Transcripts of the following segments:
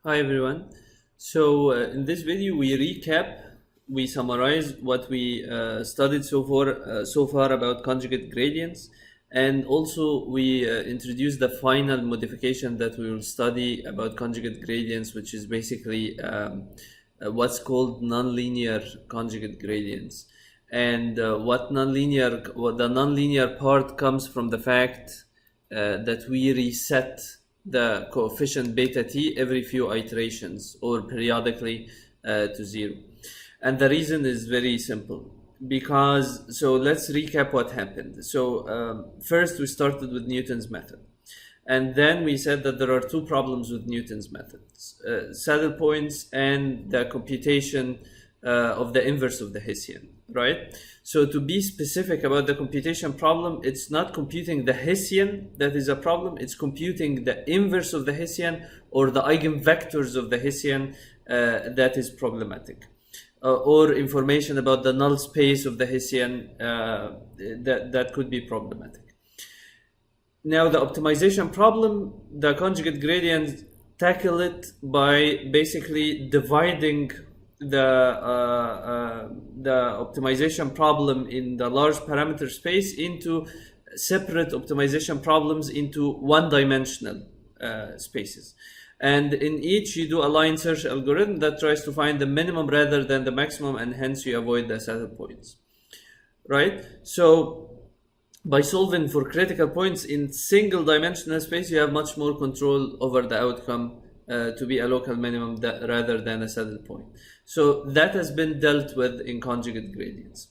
Hi everyone. In this video we summarize what we studied so far about conjugate gradients, and also we introduce the final modification that we will study about conjugate gradients, which is basically what's called nonlinear conjugate gradients. And what the nonlinear part comes from the fact that we reset the coefficient beta t every few iterations or periodically to 0. And the reason is very simple so let's recap what happened. First we started with Newton's method, and then we said that there are two problems with Newton's methods: saddle points and the computation of the inverse of the Hessian, right? So to be specific about the computation problem, it's not computing the Hessian that is a problem, it's computing the inverse of the Hessian or the eigenvectors of the Hessian that is problematic. Or information about the null space of the Hessian that could be problematic. Now the optimization problem, the conjugate gradients tackle it by basically dividing the optimization problem in the large parameter space into separate optimization problems into one-dimensional spaces. And in each you do a line search algorithm that tries to find the minimum rather than the maximum, and hence you avoid the saddle points, right? So by solving for critical points in single dimensional space, you have much more control over the outcome to be a local minimum rather than a saddle point. So that has been dealt with in conjugate gradients.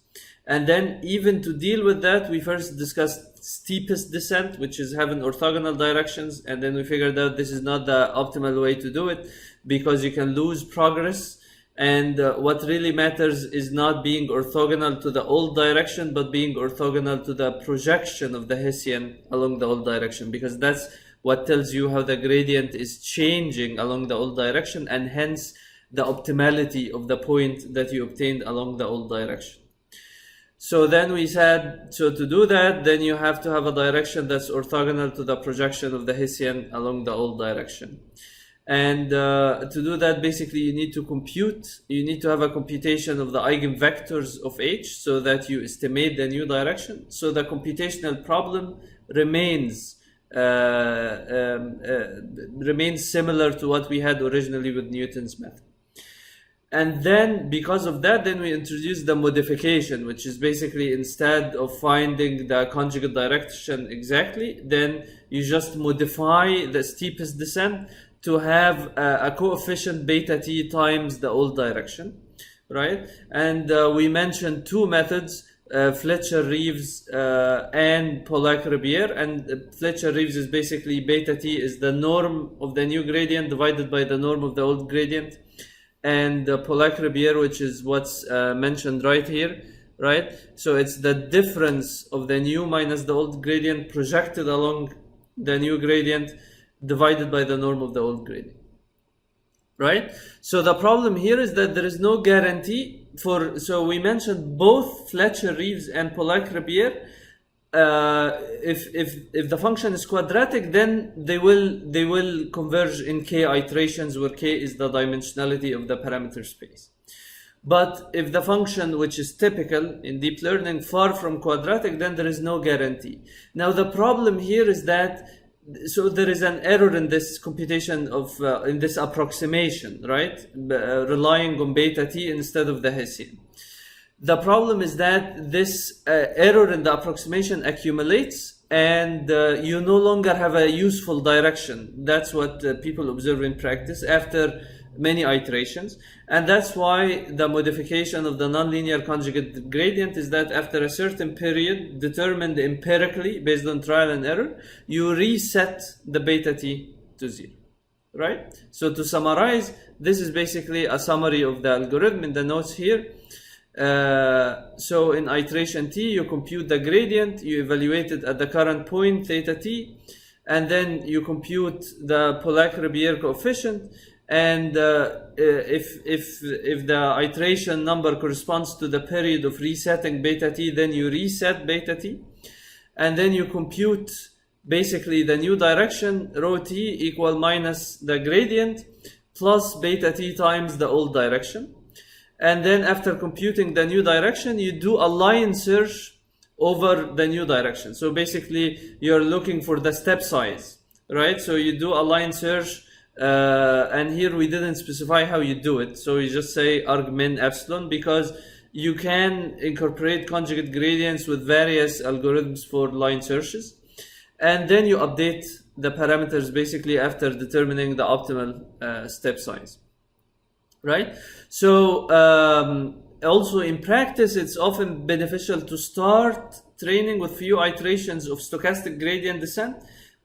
And then even to deal with that, we first discussed steepest descent, which is having orthogonal directions, and then we figured out this is not the optimal way to do it because you can lose progress, and what really matters is not being orthogonal to the old direction but being orthogonal to the projection of the Hessian along the old direction, because that's what tells you how the gradient is changing along the old direction, and hence the optimality of the point that you obtained along the old direction. So then we said, so to do that, then you have to have a direction that's orthogonal to the projection of the Hessian along the old direction. And to do that, basically you need to have a computation of the eigenvectors of H so that you estimate the new direction. So the computational problem remains similar to what we had originally with Newton's method. And then because of that, then we introduced the modification, which is basically instead of finding the conjugate direction exactly, then you just modify the steepest descent to have a coefficient beta t times the old direction, right? And we mentioned two methods, Fletcher-Reeves and Pollack-Ribier. And Fletcher-Reeves is basically beta t is the norm of the new gradient divided by the norm of the old gradient, and Pollack-Ribier, which is what's mentioned right here, right? So it's the difference of the new minus the old gradient projected along the new gradient divided by the norm of the old gradient, right? So the problem here is that there is no guarantee so we mentioned both Fletcher-Reeves and Pollack-Ribier. If the function is quadratic, then they will converge in k iterations, where k is the dimensionality of the parameter space. But if the function, which is typical in deep learning, far from quadratic, then there is no guarantee. Now the problem here is that there is an error in this computation of in this approximation, right? Relying on beta t instead of the Hessian. The problem is that this error in the approximation accumulates, and you no longer have a useful direction. That's what people observe in practice after many iterations. And that's why the modification of the nonlinear conjugate gradient is that after a certain period determined empirically based on trial and error, you reset the beta t to 0, right? So to summarize, this is basically a summary of the algorithm in the notes here. So in iteration t, you compute the gradient, you evaluate it at the current point theta t, and then you compute the Pollack-Ribier coefficient, and if the iteration number corresponds to the period of resetting beta t, then you reset beta t, and then you compute basically the new direction rho t equal minus the gradient plus beta t times the old direction. And then after computing the new direction, you do a line search over the new direction. So basically, you're looking for the step size, right? So you do a line search, and here we didn't specify how you do it. So you just say argmin epsilon, because you can incorporate conjugate gradients with various algorithms for line searches. And then you update the parameters basically after determining the optimal step size. Right? So also in practice, it's often beneficial to start training with few iterations of stochastic gradient descent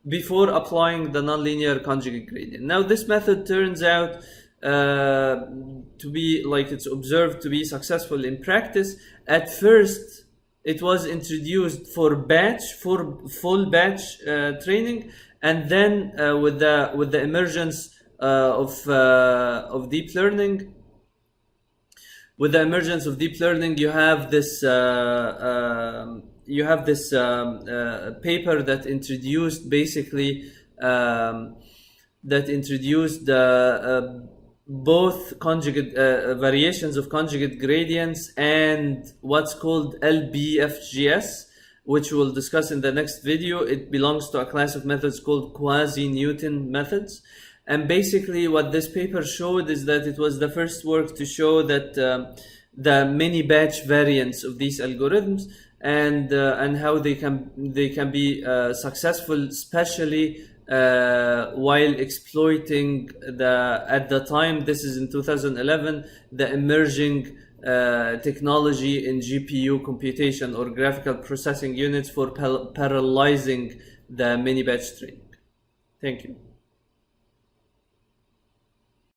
before applying the nonlinear conjugate gradient. Now, this method turns out to be, like it's observed to be successful in practice. At first, it was introduced for full batch training, and then with the emergence of deep learning. With the emergence of deep learning, you have this paper that introduced basically both conjugate variations of conjugate gradients and what's called LBFGS, which we'll discuss in the next video. It belongs to a class of methods called quasi-Newton methods. And basically what this paper showed is that it was the first work to show that the many batch variants of these algorithms and how they can be successful, especially while exploiting at the time, this is in 2011, the emerging technology in GPU computation, or graphical processing units, for parallelizing the many batch training. Thank you.